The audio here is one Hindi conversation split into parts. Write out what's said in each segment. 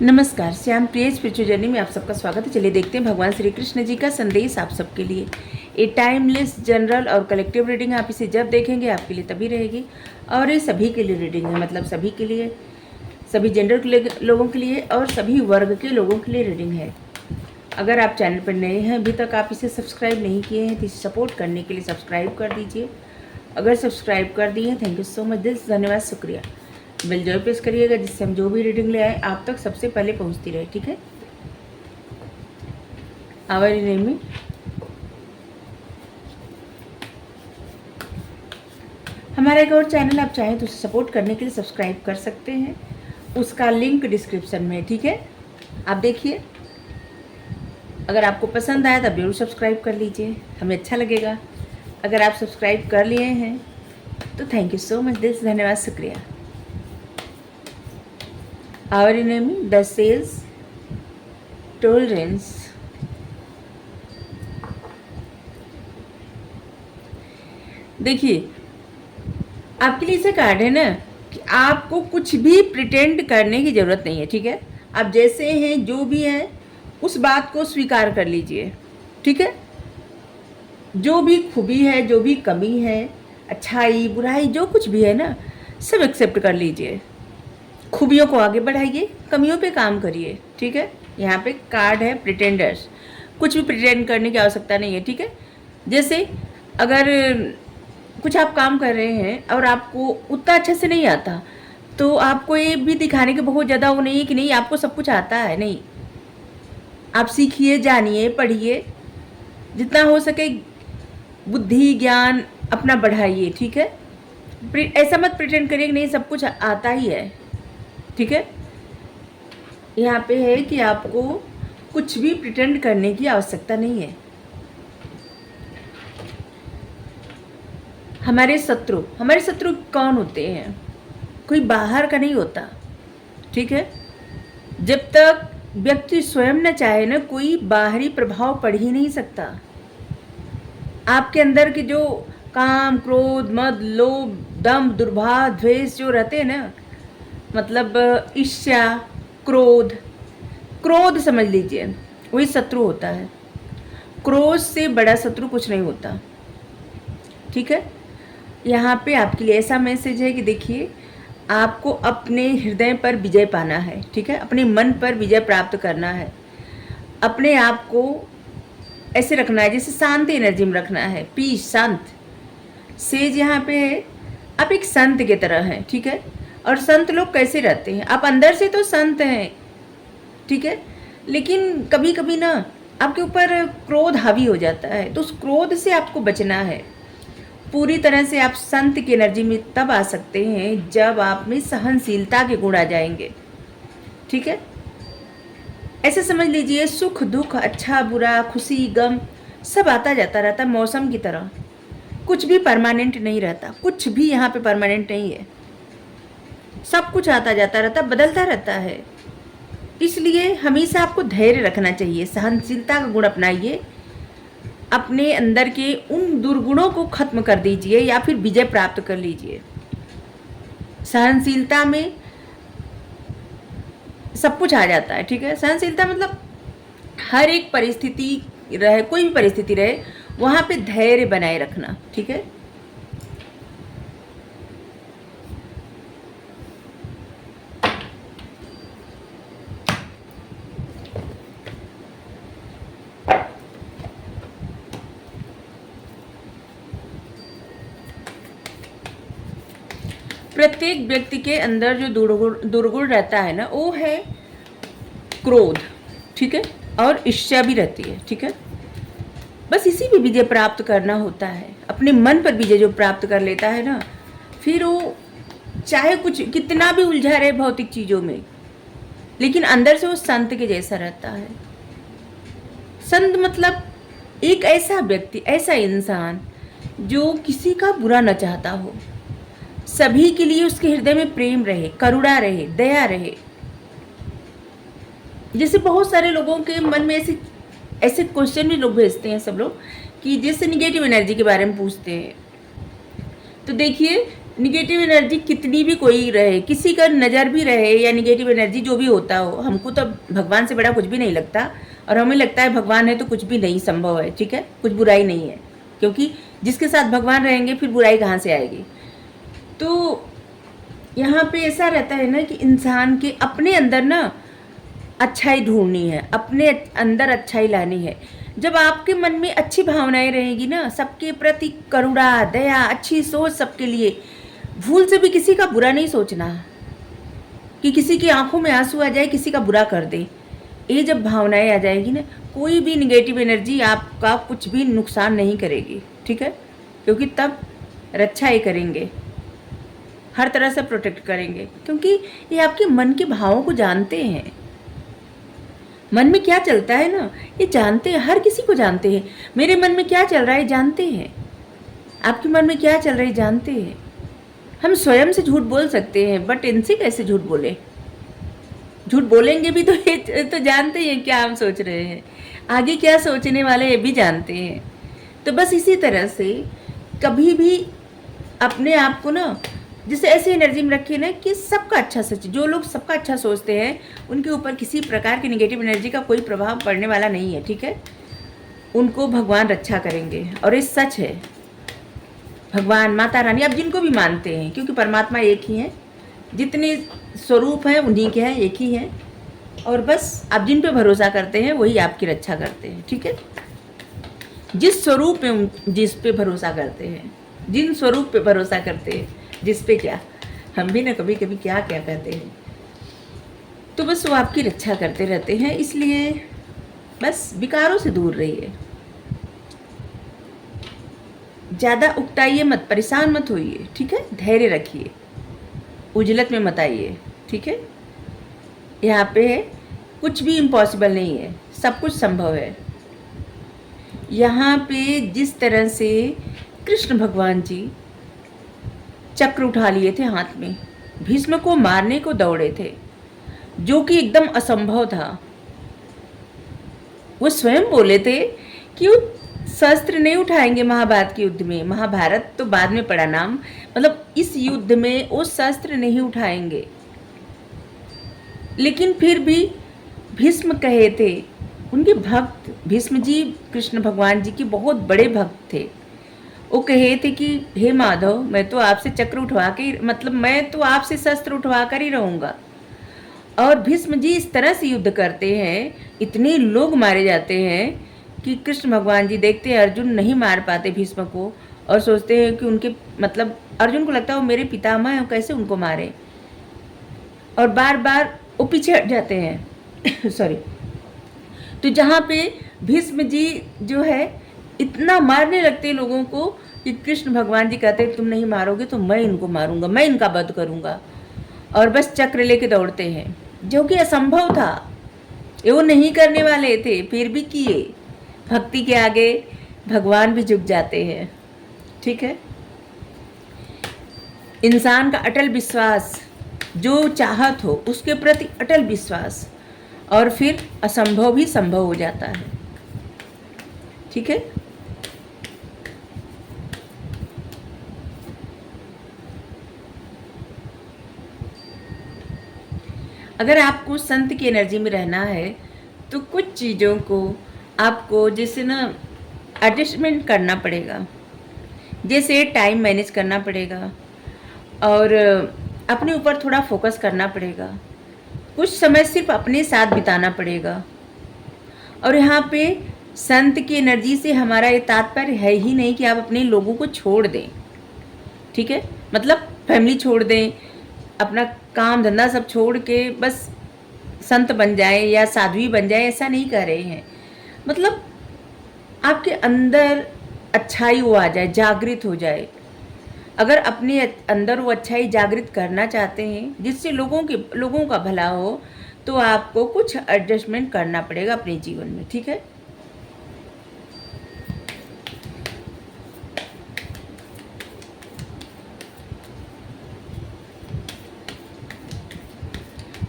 नमस्कार, श्याम प्रिय स्पिरिचुअल जर्नी में आप सबका स्वागत है। चलिए देखते हैं भगवान श्री कृष्ण जी का संदेश आप सबके लिए। ये टाइमलेस जनरल और कलेक्टिव रीडिंग है। आप इसे जब देखेंगे आपके लिए तभी रहेगी, और ये सभी के लिए रीडिंग है, मतलब सभी के लिए, सभी जेंडर के लोगों के लिए और सभी वर्ग के लोगों के लिए रीडिंग है। अगर आप चैनल पर नए हैं, अभी तक आप इसे सब्सक्राइब नहीं किए हैं, तो इसे सपोर्ट करने के लिए सब्सक्राइब कर दीजिए। अगर सब्सक्राइब कर दिए हैं, थैंक यू सो मच, दिल धन्यवाद, शुक्रिया। बेल जरूर प्रेस करिएगा, जिससे हम जो भी रीडिंग ले आए आप तक सबसे पहले पहुंचती रहे, ठीक है। आवर नेम में हमारा एक और चैनल आप चाहें तो उसे सपोर्ट करने के लिए सब्सक्राइब कर सकते हैं, उसका लिंक डिस्क्रिप्शन में है, ठीक है। आप देखिए, अगर आपको पसंद आया तब जरूर सब्सक्राइब कर लीजिए, हमें अच्छा लगेगा। अगर आप सब्सक्राइब कर लिए हैं तो थैंक यू सो मच, दिल से धन्यवाद, शुक्रिया। Our enemy, the sales, tolerance. देखिए, आपके लिए ऐसा कार्ड है ना कि आपको कुछ भी प्रिटेंड करने की ज़रूरत नहीं है, ठीक है। आप जैसे हैं, जो भी हैं, उस बात को स्वीकार कर लीजिए, ठीक है। जो भी खूबी है, जो भी कमी है, अच्छाई बुराई जो कुछ भी है ना, सब एक्सेप्ट कर लीजिए। खूबियों को आगे बढ़ाइए, कमियों पे काम करिए, ठीक है। यहाँ पे कार्ड है प्रिटेंडर्स। कुछ भी प्रिटेंड करने की आवश्यकता नहीं है, ठीक है। जैसे अगर कुछ आप काम कर रहे हैं और आपको उतना अच्छे से नहीं आता, तो आपको ये भी दिखाने के बहुत ज़्यादा वो नहीं है कि नहीं आपको सब कुछ आता है, नहीं। आप सीखिए, जानिए, पढ़िए, जितना हो सके बुद्धि ज्ञान अपना बढ़ाइए, ठीक है। ऐसा मत प्रिटेंड करिए कि नहीं सब कुछ आता ही है, ठीक है। यहाँ पे है कि आपको कुछ भी प्रिटेंड करने की आवश्यकता नहीं है। हमारे शत्रु कौन होते हैं? कोई बाहर का नहीं होता, ठीक है। जब तक व्यक्ति स्वयं न चाहे ना, कोई बाहरी प्रभाव पड़ ही नहीं सकता। आपके अंदर के जो काम, क्रोध, मद, लोभ, दम्भ, दुर्भाव, द्वेष जो रहते हैं ना, मतलब ईर्ष्या, क्रोध समझ लीजिए, वही शत्रु होता है। क्रोध से बड़ा शत्रु कुछ नहीं होता, ठीक है। यहाँ पे आपके लिए ऐसा मैसेज है कि देखिए, आपको अपने हृदय पर विजय पाना है, ठीक है। अपने मन पर विजय प्राप्त करना है। अपने आप को ऐसे रखना है जैसे शांति एनर्जी में रखना है, पीस, शांत। सेज यहाँ पे है, आप एक संत की तरह हैं, ठीक है। और संत लोग कैसे रहते हैं? आप अंदर से तो संत हैं, ठीक है, लेकिन कभी कभी ना आपके ऊपर क्रोध हावी हो जाता है, तो उस क्रोध से आपको बचना है। पूरी तरह से आप संत की एनर्जी में तब आ सकते हैं जब आप में सहनशीलता के गुण आ जाएंगे, ठीक है। ऐसे समझ लीजिए, सुख दुख, अच्छा बुरा, खुशी गम, सब आता जाता रहता है मौसम की तरह। कुछ भी परमानेंट नहीं रहता, कुछ भी यहाँ पे परमानेंट नहीं है। सब कुछ आता जाता रहता, बदलता रहता है। इसलिए हमेशा आपको धैर्य रखना चाहिए, सहनशीलता का गुण अपनाइए। अपने अंदर के उन दुर्गुणों को खत्म कर दीजिए या फिर विजय प्राप्त कर लीजिए। सहनशीलता में सब कुछ आ जाता है, ठीक है। सहनशीलता मतलब हर एक परिस्थिति रहे, कोई भी परिस्थिति रहे, वहाँ पे धैर्य बनाए रखना, ठीक है। प्रत्येक व्यक्ति के अंदर जो दुर्गुण रहता है ना, वो है क्रोध, ठीक है, और ईर्ष्या भी रहती है, ठीक है। बस इसी पे विजय प्राप्त करना होता है। अपने मन पर विजय जो प्राप्त कर लेता है ना, फिर वो चाहे कुछ कितना भी उलझा रहे भौतिक चीज़ों में, लेकिन अंदर से वो संत के जैसा रहता है। संत मतलब एक ऐसा व्यक्ति, ऐसा इंसान जो किसी का बुरा न चाहता हो, सभी के लिए उसके हृदय में प्रेम रहे, करुणा रहे, दया रहे। जैसे बहुत सारे लोगों के मन में ऐसे ऐसे क्वेश्चन भी लोग भेजते हैं सब लोग, कि जैसे निगेटिव एनर्जी के बारे में पूछते हैं। तो देखिए, निगेटिव एनर्जी कितनी भी कोई रहे, किसी का नज़र भी रहे या निगेटिव एनर्जी जो भी होता हो, हमको तो भगवान से बड़ा कुछ भी नहीं लगता, और हमें लगता है भगवान है तो कुछ भी नहीं संभव है, ठीक है, कुछ बुराई नहीं है, क्योंकि जिसके साथ भगवान रहेंगे फिर बुराई कहाँ से आएगी। तो यहाँ पे ऐसा रहता है ना कि इंसान के अपने अंदर ना अच्छाई ढूंढनी है, अपने अंदर अच्छाई लानी है। जब आपके मन में अच्छी भावनाएं रहेगी ना, सबके प्रति करुणा, दया, अच्छी सोच सबके लिए, भूल से भी किसी का बुरा नहीं सोचना कि किसी की आंखों में आंसू आ जाए, किसी का बुरा कर दे। ये जब भावनाएं आ जाएगी ना, कोई भी निगेटिव एनर्जी आपका कुछ भी नुकसान नहीं करेगी, ठीक है, क्योंकि तब रक्षा ही करेंगे, हर तरह से प्रोटेक्ट करेंगे, क्योंकि ये आपके मन के भावों को जानते हैं। मन में क्या चलता है ना, ये जानते हैं, हर किसी को जानते हैं। मेरे मन में क्या चल रहा है जानते हैं, आपके मन में क्या चल रहा है जानते हैं। हम स्वयं से झूठ बोल सकते हैं, बट इनसे कैसे झूठ बोले? झूठ बोलेंगे भी तो ये तो जानते हैं क्या हम सोच रहे हैं, आगे क्या सोचने वाले ये भी जानते हैं। तो बस इसी तरह से कभी भी अपने आप को ना जैसे ऐसी एनर्जी में रखिए ना कि सबका अच्छा सच, जो लोग सबका अच्छा सोचते हैं उनके ऊपर किसी प्रकार की नेगेटिव एनर्जी का कोई प्रभाव पड़ने वाला नहीं है, ठीक है, उनको भगवान रक्षा करेंगे। और ये सच है, भगवान, माता रानी, आप जिनको भी मानते हैं, क्योंकि परमात्मा एक ही है, जितने स्वरूप हैं उन्हीं के हैं, एक ही हैं, और बस आप जिन पे भरोसा करते हैं वही आपकी रक्षा करते हैं, ठीक है। जिस स्वरूप में, जिस पे भरोसा करते हैं, जिन स्वरूप पे भरोसा करते हैं, जिस पे क्या, हम भी ना कभी कभी क्या क्या कहते हैं, तो बस वो आपकी रक्षा करते रहते हैं। इसलिए बस विकारों से दूर रहिए, ज़्यादा उकताइए मत, परेशान मत होइए, ठीक है, धैर्य रखिए, उजलत में मत आइए, ठीक है। यहाँ पे कुछ भी इम्पॉसिबल नहीं है, सब कुछ संभव है। यहाँ पे जिस तरह से कृष्ण भगवान जी चक्र उठा लिए थे हाथ में, भीष्म को मारने को दौड़े थे, जो कि एकदम असंभव था। वो स्वयं बोले थे कि वो शस्त्र नहीं उठाएंगे महाभारत के युद्ध में, महाभारत तो बाद में पड़ा नाम, मतलब इस युद्ध में वो शस्त्र नहीं उठाएंगे। लेकिन फिर भी भीष्म कहे थे, उनके भक्त, भीष्म जी कृष्ण भगवान जी के बहुत बड़े भक्त थे, वो कहे थे कि हे माधव, मैं तो आपसे चक्र उठवा के, मतलब मैं तो आपसे शस्त्र उठवा कर ही रहूँगा। और भीष्म जी इस तरह से युद्ध करते हैं, इतने लोग मारे जाते हैं कि कृष्ण भगवान जी देखते हैं अर्जुन नहीं मार पाते भीष्म को, और सोचते हैं कि उनके, मतलब अर्जुन को लगता है वो मेरे पितामह हैं, कैसे उनको मारे, और बार बार वो पीछे हट जाते हैं सॉरी। तो जहाँ पे भीष्म जी जो है इतना मारने लगते हैं लोगों को कि कृष्ण भगवान जी कहते हैं तुम नहीं मारोगे तो मैं इनको मारूंगा, मैं इनका वध करूंगा, और बस चक्र लेके दौड़ते हैं, जो कि असंभव था, ये वो नहीं करने वाले थे, फिर भी किए। भक्ति के आगे भगवान भी झुक जाते हैं, ठीक है। इंसान का अटल विश्वास, जो चाहत हो उसके प्रति अटल विश्वास, और फिर असंभव भी संभव हो जाता है, ठीक है। अगर आपको संत की एनर्जी में रहना है तो कुछ चीज़ों को आपको जैसे ना एडजस्टमेंट करना पड़ेगा, जैसे टाइम मैनेज करना पड़ेगा, और अपने ऊपर थोड़ा फोकस करना पड़ेगा, कुछ समय सिर्फ अपने साथ बिताना पड़ेगा। और यहाँ पे संत की एनर्जी से हमारा ये तात्पर्य है ही नहीं कि आप अपने लोगों को छोड़ दें, ठीक है, मतलब फैमिली छोड़ दें, अपना काम धंधा सब छोड़ के बस संत बन जाए या साध्वी बन जाए, ऐसा नहीं कर रहे हैं। मतलब आपके अंदर अच्छाई वो आ जाए, जागृत हो जाए। अगर अपने अंदर वो अच्छाई जागृत करना चाहते हैं जिससे लोगों का भला हो, तो आपको कुछ एडजस्टमेंट करना पड़ेगा अपने जीवन में, ठीक है।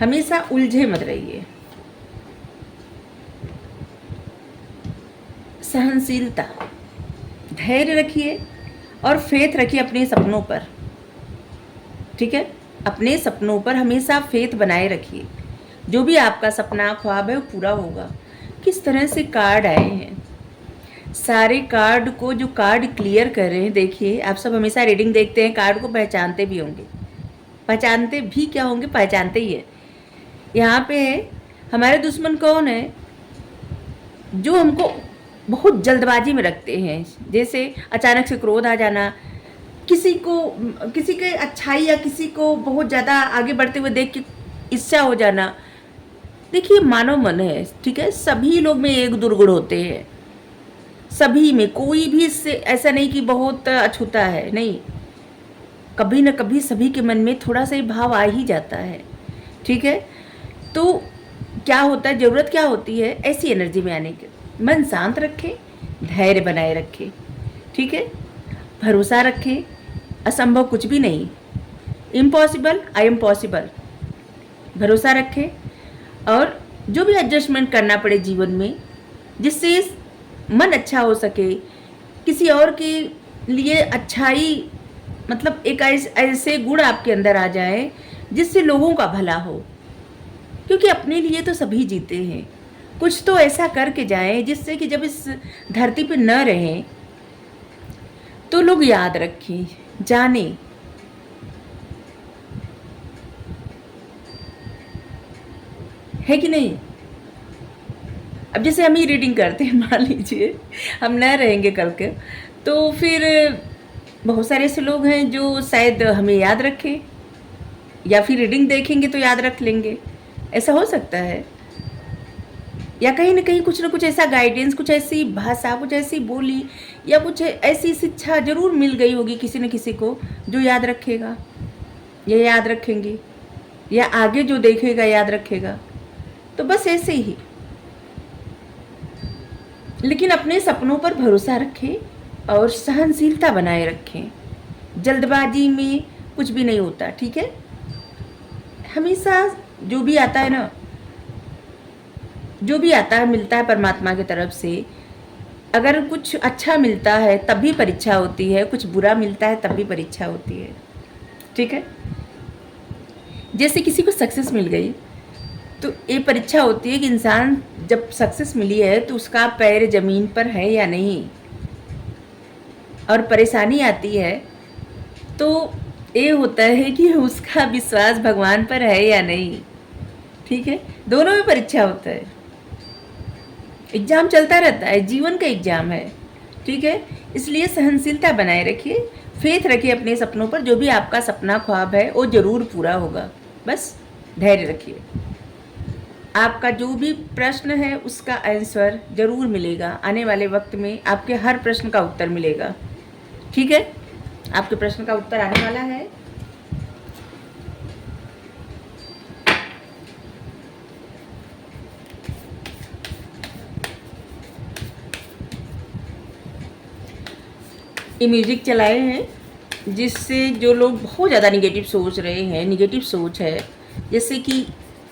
हमेशा उलझे मत रहिए, सहनशीलता, धैर्य रखिए और फेथ रखिए अपने सपनों पर, ठीक है। अपने सपनों पर हमेशा फेथ बनाए रखिए, जो भी आपका सपना ख्वाब है वो पूरा होगा। किस तरह से कार्ड आए हैं, सारे कार्ड को जो कार्ड क्लियर कर रहे हैं, देखिए आप सब हमेशा रीडिंग देखते हैं, कार्ड को पहचानते भी होंगे, पहचानते भी क्या होंगे, पहचानते ही है। यहाँ पे है हमारे दुश्मन कौन है, जो हमको बहुत जल्दबाजी में रखते हैं, जैसे अचानक से क्रोध आ जाना, किसी को किसी के अच्छाई या किसी को बहुत ज़्यादा आगे बढ़ते हुए देख के ईर्ष्या हो जाना। देखिए मानव मन है, ठीक है, सभी लोग में एक दुर्गुण होते हैं, सभी में, कोई भी इससे ऐसा नहीं कि बहुत अछूता है, नहीं, कभी न कभी सभी के मन में थोड़ा सा ही भाव आ ही जाता है, ठीक है। तो क्या होता है, ज़रूरत क्या होती है ऐसी एनर्जी में आने की, मन शांत रखें, धैर्य बनाए रखें, ठीक है, भरोसा रखें, असंभव कुछ भी नहीं, इम्पॉसिबल आई एम पॉसिबल, भरोसा रखें। और जो भी एडजस्टमेंट करना पड़े जीवन में, जिससे मन अच्छा हो सके, किसी और के लिए अच्छाई, मतलब एक ऐसे गुण आपके अंदर आ जाए जिससे लोगों का भला हो, क्योंकि अपने लिए तो सभी जीते हैं। कुछ तो ऐसा करके जाएं जिससे कि जब इस धरती पे न रहें तो लोग याद रखें, जाने। है कि नहीं। अब जैसे हम ही रीडिंग करते हैं, मान लीजिए हम न रहेंगे कल के, तो फिर बहुत सारे ऐसे लोग हैं जो शायद हमें याद रखें, या फिर रीडिंग देखेंगे तो याद रख लेंगे, ऐसा हो सकता है। या कहीं ना कहीं कुछ ना कुछ ऐसा गाइडेंस, कुछ ऐसी भाषा, कुछ ऐसी बोली या कुछ ऐसी शिक्षा जरूर मिल गई होगी किसी न किसी को, जो याद रखेगा या याद रखेंगे, या आगे जो देखेगा याद रखेगा। तो बस ऐसे ही, लेकिन अपने सपनों पर भरोसा रखें और सहनशीलता बनाए रखें। जल्दबाजी में कुछ भी नहीं होता, ठीक है। हमेशा जो भी आता है ना, जो भी आता है मिलता है परमात्मा की तरफ से। अगर कुछ अच्छा मिलता है तब भी परीक्षा होती है, कुछ बुरा मिलता है तब भी परीक्षा होती है, ठीक है। जैसे किसी को सक्सेस मिल गई तो ये परीक्षा होती है कि इंसान जब सक्सेस मिली है तो उसका पैर ज़मीन पर है या नहीं, और परेशानी आती है तो ये होता है कि उसका विश्वास भगवान पर है या नहीं, ठीक है। दोनों में परीक्षा होता है, एग्ज़ाम चलता रहता है, जीवन का एग्ज़ाम है, ठीक है। इसलिए सहनशीलता बनाए रखिए, फेथ रखिए अपने सपनों पर, जो भी आपका सपना ख्वाब है वो ज़रूर पूरा होगा, बस धैर्य रखिए। आपका जो भी प्रश्न है उसका आंसर ज़रूर मिलेगा, आने वाले वक्त में आपके हर प्रश्न का उत्तर मिलेगा, ठीक है। आपके प्रश्न का उत्तर आने वाला है। ये म्यूज़िक चलाए हैं जिससे जो लोग बहुत ज़्यादा निगेटिव सोच रहे हैं, निगेटिव सोच है, जैसे कि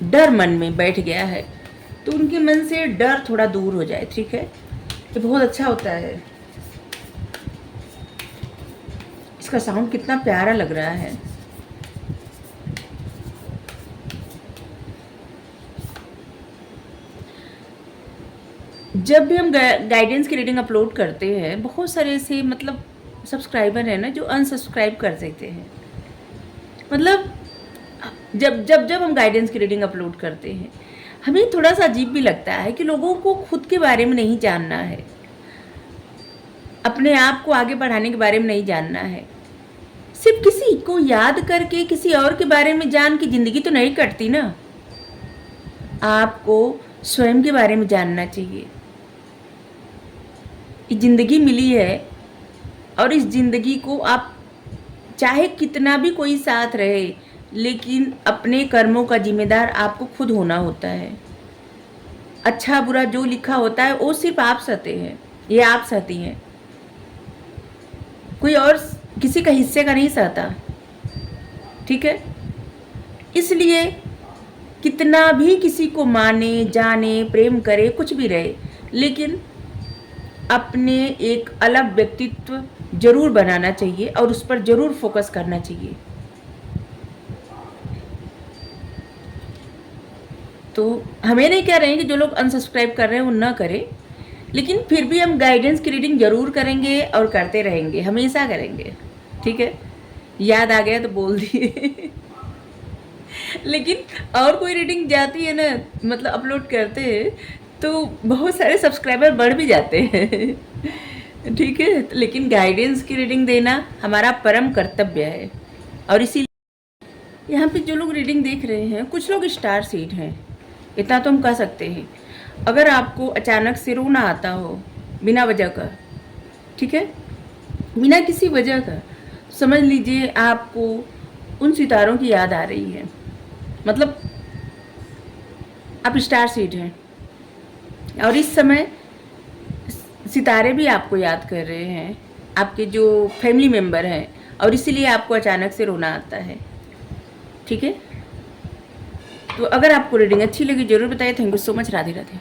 डर मन में बैठ गया है, तो उनके मन से डर थोड़ा दूर हो जाए, ठीक है। ये बहुत अच्छा होता है। इसका साउंड कितना प्यारा लग रहा है। जब भी हम गाइडेंस की रीडिंग अपलोड करते हैं, बहुत सारे ऐसे मतलब सब्सक्राइबर हैं ना जो अनसब्सक्राइब कर देते हैं। मतलब जब जब जब हम गाइडेंस की रीडिंग अपलोड करते हैं, हमें थोड़ा सा अजीब भी लगता है कि लोगों को खुद के बारे में नहीं जानना है, अपने आप को आगे बढ़ाने के बारे में नहीं जानना है। सिर्फ किसी को याद करके किसी और के बारे में जान की ज़िंदगी तो नहीं कटती ना। आपको स्वयं के बारे में जानना चाहिए। ये ज़िंदगी मिली है और इस ज़िंदगी को आप चाहे कितना भी कोई साथ रहे, लेकिन अपने कर्मों का जिम्मेदार आपको खुद होना होता है। अच्छा बुरा जो लिखा होता है वो सिर्फ आप सहते हैं, ये आप सहती हैं, कोई और किसी का हिस्से का नहीं सहता, ठीक है। इसलिए कितना भी किसी को माने, जाने, प्रेम करे, कुछ भी रहे, लेकिन अपने एक अलग व्यक्तित्व जरूर बनाना चाहिए और उस पर जरूर फोकस करना चाहिए। तो हमें नहीं कह रहे हैं कि जो लोग अनसब्सक्राइब कर रहे हैं वो ना करें, लेकिन फिर भी हम गाइडेंस की रीडिंग ज़रूर करेंगे और करते रहेंगे, हमेशा करेंगे, ठीक है। याद आ गया तो बोल दिए लेकिन और कोई रीडिंग जाती है ना, मतलब अपलोड करते हैं तो बहुत सारे सब्सक्राइबर बढ़ भी जाते हैं ठीक है। लेकिन गाइडेंस की रीडिंग देना हमारा परम कर्तव्य है। और इसी यहाँ पे जो लोग रीडिंग देख रहे हैं, कुछ लोग स्टार सीड हैं, इतना तो हम कह सकते हैं। अगर आपको अचानक से रोना आता हो बिना वजह का, ठीक है, बिना किसी वजह का, समझ लीजिए आपको उन सितारों की याद आ रही है, मतलब आप स्टार सीड हैं और इस समय सितारे भी आपको याद कर रहे हैं, आपके जो फैमिली मेम्बर हैं, और इसीलिए आपको अचानक से रोना आता है, ठीक है। तो अगर आपको रीडिंग अच्छी लगी ज़रूर बताइए। Thank you so much. Radhe Radhe.